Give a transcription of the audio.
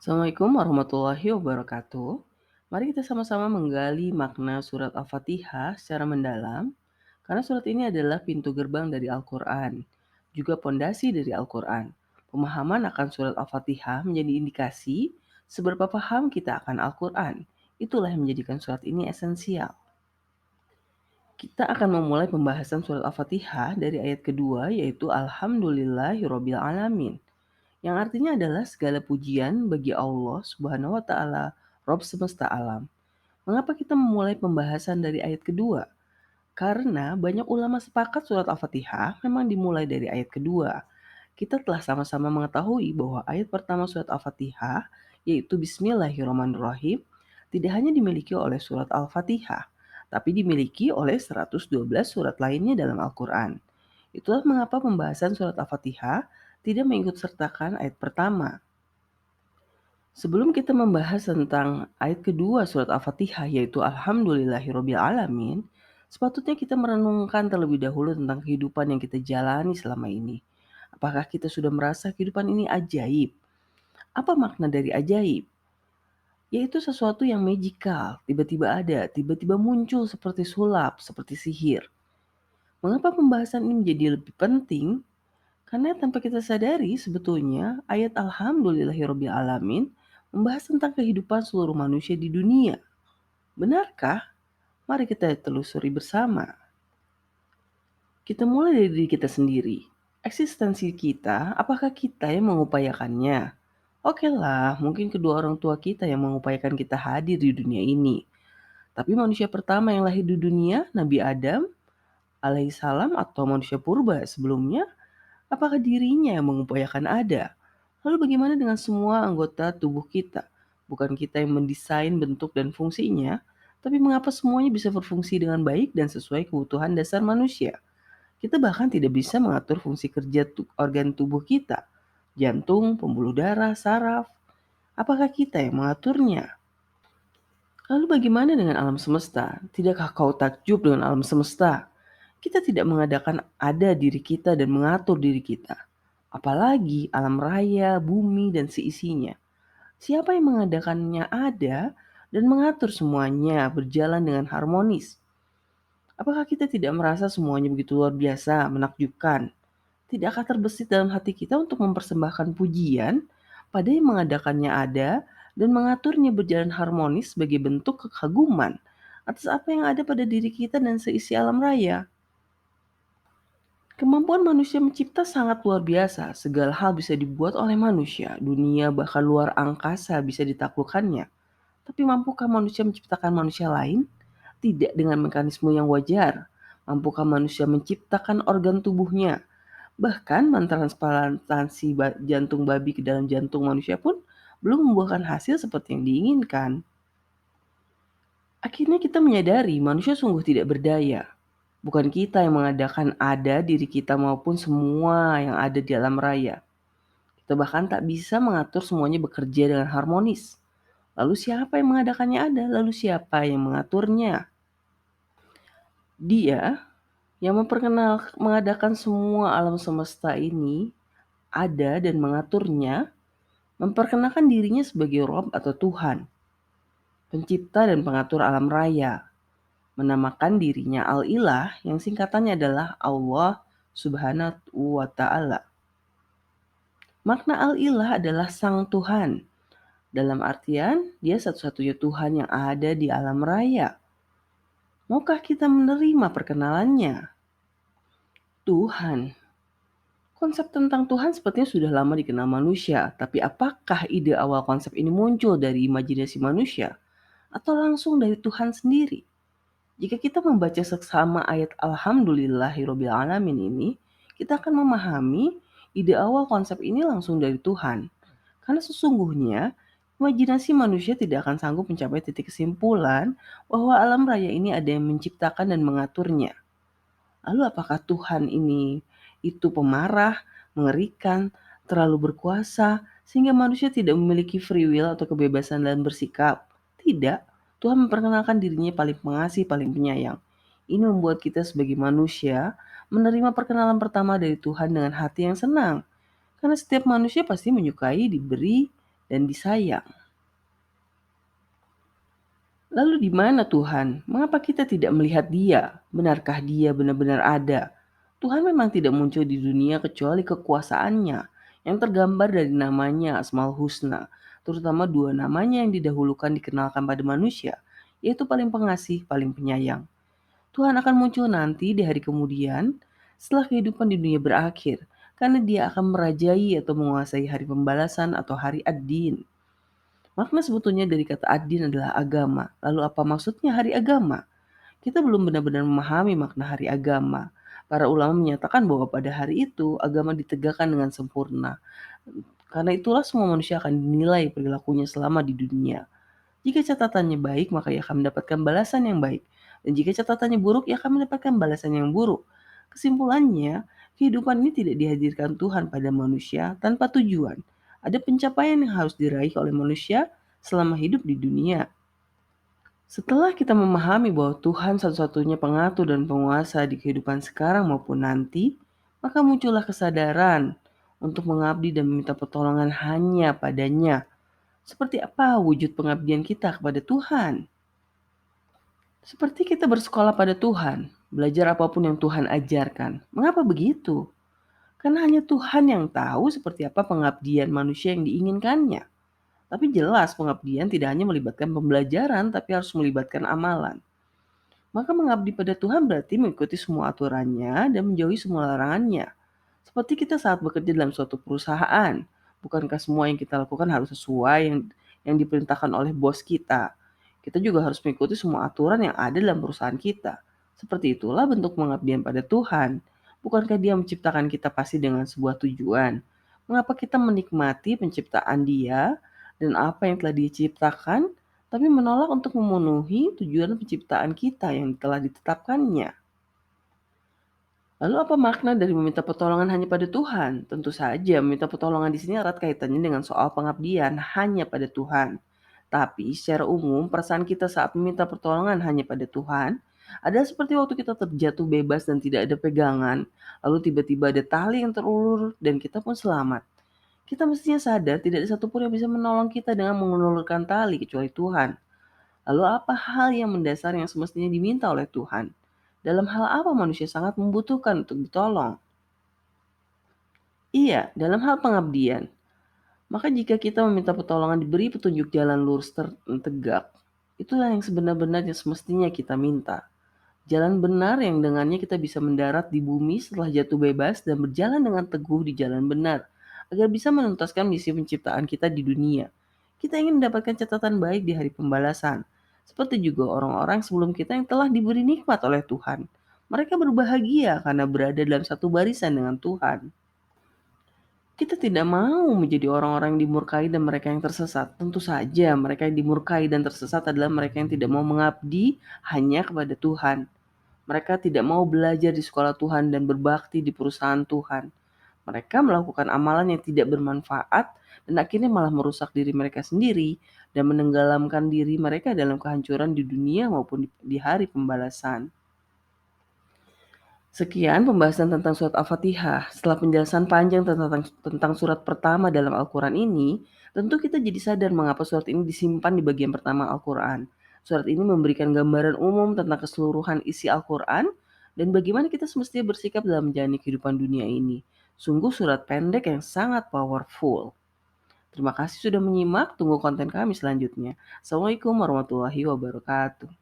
Assalamualaikum warahmatullahi wabarakatuh. Mari kita sama-sama menggali makna surat Al-Fatihah secara mendalam, karena surat ini adalah pintu gerbang dari Al-Quran, juga pondasi dari Al-Quran. Pemahaman akan surat Al-Fatihah menjadi indikasi seberapa paham kita akan Al-Quran. Itulah yang menjadikan surat ini esensial. Kita akan memulai pembahasan surat Al-Fatihah dari ayat kedua, yaitu Alhamdulillahirobbil alamin, yang artinya adalah segala pujian bagi Allah Subhanahu wa taala, Rob semesta alam. Mengapa kita memulai pembahasan dari ayat kedua? Karena banyak ulama sepakat surat Al-Fatihah memang dimulai dari ayat kedua. Kita telah sama-sama mengetahui bahwa ayat pertama surat Al-Fatihah, yaitu Bismillahirrahmanirrahim, tidak hanya dimiliki oleh surat Al-Fatihah, tapi dimiliki oleh 112 surat lainnya dalam Al-Quran. Itulah mengapa pembahasan surat Al-Fatihah tidak mengikut sertakan ayat pertama. Sebelum kita membahas tentang ayat kedua surat Al-Fatihah, yaitu Alhamdulillahirobbil alamin, sepatutnya kita merenungkan terlebih dahulu tentang kehidupan yang kita jalani selama ini. Apakah kita sudah merasa kehidupan ini ajaib? Apa makna dari ajaib? Yaitu sesuatu yang magical, tiba-tiba ada, tiba-tiba muncul seperti sulap, seperti sihir. Mengapa pembahasan ini menjadi lebih penting? Karena tanpa kita sadari sebetulnya ayat Alhamdulillahirobbil alamin membahas tentang kehidupan seluruh manusia di dunia. Benarkah? Mari kita telusuri bersama. Kita mulai dari diri kita sendiri. Eksistensi kita, apakah kita yang mengupayakannya? Oke lah, mungkin kedua orang tua kita yang mengupayakan kita hadir di dunia ini. Tapi manusia pertama yang lahir di dunia, Nabi Adam alaihissalam atau manusia purba sebelumnya, apakah dirinya yang mengupayakan ada? Lalu bagaimana dengan semua anggota tubuh kita? Bukan kita yang mendesain bentuk dan fungsinya, tapi mengapa semuanya bisa berfungsi dengan baik dan sesuai kebutuhan dasar manusia? Kita bahkan tidak bisa mengatur fungsi kerja organ tubuh kita. Jantung, pembuluh darah, saraf. Apakah kita yang mengaturnya? Lalu bagaimana dengan alam semesta? Tidakkah kau takjub dengan alam semesta? Kita tidak mengadakan ada diri kita dan mengatur diri kita. Apalagi alam raya, bumi, dan seisinya. Siapa yang mengadakannya ada dan mengatur semuanya berjalan dengan harmonis? Apakah kita tidak merasa semuanya begitu luar biasa, menakjubkan? Tidakkah terbesit dalam hati kita untuk mempersembahkan pujian pada yang mengadakannya ada dan mengaturnya berjalan harmonis sebagai bentuk kekaguman atas apa yang ada pada diri kita dan seisi alam raya? Kemampuan manusia mencipta sangat luar biasa. Segala hal bisa dibuat oleh manusia. Dunia bahkan luar angkasa bisa ditaklukkannya. Tapi mampukah manusia menciptakan manusia lain? Tidak dengan mekanisme yang wajar. Mampukah manusia menciptakan organ tubuhnya? Bahkan mentransplantasi jantung babi ke dalam jantung manusia pun belum membuahkan hasil seperti yang diinginkan. Akhirnya kita menyadari manusia sungguh tidak berdaya. Bukan kita yang mengadakan ada diri kita maupun semua yang ada di alam raya. Kita bahkan tak bisa mengatur semuanya bekerja dengan harmonis. Lalu siapa yang mengadakannya ada? Lalu siapa yang mengaturnya? Dia yang mengadakan semua alam semesta ini ada dan mengaturnya, memperkenalkan dirinya sebagai Rob atau Tuhan, pencipta dan pengatur alam raya, menamakan dirinya Al-Ilah yang singkatannya adalah Allah Subhanahu wa Ta'ala. Makna Al-Ilah adalah Sang Tuhan, dalam artian dia satu-satunya Tuhan yang ada di alam raya. Maukah kita menerima perkenalannya? Tuhan. Konsep tentang Tuhan sepertinya sudah lama dikenal manusia, tapi apakah ide awal konsep ini muncul dari imajinasi manusia atau langsung dari Tuhan sendiri? Jika kita membaca seksama ayat Alhamdulillahirobbil alamin ini, kita akan memahami ide awal konsep ini langsung dari Tuhan. Karena sesungguhnya imajinasi manusia tidak akan sanggup mencapai titik kesimpulan bahwa alam raya ini ada yang menciptakan dan mengaturnya. Lalu apakah Tuhan ini itu pemarah, mengerikan, terlalu berkuasa, sehingga manusia tidak memiliki free will atau kebebasan dalam bersikap? Tidak, Tuhan memperkenalkan dirinya paling pengasih, paling penyayang. Ini membuat kita sebagai manusia menerima perkenalan pertama dari Tuhan dengan hati yang senang. Karena setiap manusia pasti menyukai diberi dan disayang. Lalu di mana Tuhan? Mengapa kita tidak melihat Dia? Benarkah Dia benar-benar ada? Tuhan memang tidak muncul di dunia kecuali kekuasaannya yang tergambar dari namanya Asmaul Husna, terutama dua namanya yang didahulukan dikenalkan pada manusia, yaitu paling pengasih, paling penyayang. Tuhan akan muncul nanti di hari kemudian setelah kehidupan di dunia berakhir, karena Dia akan merajai atau menguasai hari pembalasan atau hari ad-din. Makna sebetulnya dari kata ad-din adalah agama. Lalu apa maksudnya hari agama? Kita belum benar-benar memahami makna hari agama. Para ulama menyatakan bahwa pada hari itu agama ditegakkan dengan sempurna. Karena itulah semua manusia akan dinilai perilakunya selama di dunia. Jika catatannya baik, maka ia akan mendapatkan balasan yang baik. Dan jika catatannya buruk, ia akan mendapatkan balasan yang buruk. Kesimpulannya, kehidupan ini tidak dihadirkan Tuhan pada manusia tanpa tujuan. Ada pencapaian yang harus diraih oleh manusia selama hidup di dunia. Setelah kita memahami bahwa Tuhan satu-satunya pengatur dan penguasa di kehidupan sekarang maupun nanti, maka muncullah kesadaran untuk mengabdi dan meminta pertolongan hanya padanya. Seperti apa wujud pengabdian kita kepada Tuhan? Seperti kita bersekolah pada Tuhan, belajar apapun yang Tuhan ajarkan. Mengapa begitu? Karena hanya Tuhan yang tahu seperti apa pengabdian manusia yang diinginkannya. Tapi jelas pengabdian tidak hanya melibatkan pembelajaran, tapi harus melibatkan amalan. Maka mengabdi pada Tuhan berarti mengikuti semua aturannya dan menjauhi semua larangannya. Seperti kita saat bekerja dalam suatu perusahaan. Bukankah semua yang kita lakukan harus sesuai yang diperintahkan oleh bos kita? Kita juga harus mengikuti semua aturan yang ada dalam perusahaan kita. Seperti itulah bentuk pengabdian pada Tuhan. Bukankah Dia menciptakan kita pasti dengan sebuah tujuan? Mengapa kita menikmati penciptaan Dia dan apa yang telah diciptakan, tapi menolak untuk memenuhi tujuan penciptaan kita yang telah ditetapkannya? Lalu apa makna dari meminta pertolongan hanya pada Tuhan? Tentu saja meminta pertolongan di sini erat kaitannya dengan soal pengabdian hanya pada Tuhan. Tapi secara umum perasaan kita saat meminta pertolongan hanya pada Tuhan adalah seperti waktu kita terjatuh bebas dan tidak ada pegangan, lalu tiba-tiba ada tali yang terulur dan kita pun selamat. Kita mestinya sadar tidak ada satupun yang bisa menolong kita dengan mengulurkan tali kecuali Tuhan. Lalu apa hal yang mendasar yang semestinya diminta oleh Tuhan? Dalam hal apa manusia sangat membutuhkan untuk ditolong? Iya, dalam hal pengabdian. Maka jika kita meminta pertolongan diberi petunjuk jalan lurus tegak, itulah yang sebenar-benarnya semestinya kita minta. Jalan benar yang dengannya kita bisa mendarat di bumi setelah jatuh bebas dan berjalan dengan teguh di jalan benar, agar bisa menuntaskan misi penciptaan kita di dunia. Kita ingin mendapatkan catatan baik di hari pembalasan, seperti juga orang-orang sebelum kita yang telah diberi nikmat oleh Tuhan. Mereka berbahagia karena berada dalam satu barisan dengan Tuhan. Kita tidak mau menjadi orang-orang yang dimurkai dan mereka yang tersesat. Tentu saja mereka yang dimurkai dan tersesat adalah mereka yang tidak mau mengabdi hanya kepada Tuhan. Mereka tidak mau belajar di sekolah Tuhan dan berbakti di perusahaan Tuhan. Mereka melakukan amalan yang tidak bermanfaat dan akhirnya malah merusak diri mereka sendiri dan menenggelamkan diri mereka dalam kehancuran di dunia maupun di hari pembalasan. Sekian pembahasan tentang surat Al-Fatihah. Setelah penjelasan panjang tentang surat pertama dalam Al-Quran ini, tentu kita jadi sadar mengapa surat ini disimpan di bagian pertama Al-Quran. Surat ini memberikan gambaran umum tentang keseluruhan isi Al-Quran dan bagaimana kita semestinya bersikap dalam menjalani kehidupan dunia ini. Sungguh surat pendek yang sangat powerful. Terima kasih sudah menyimak, tunggu konten kami selanjutnya. Assalamualaikum warahmatullahi wabarakatuh.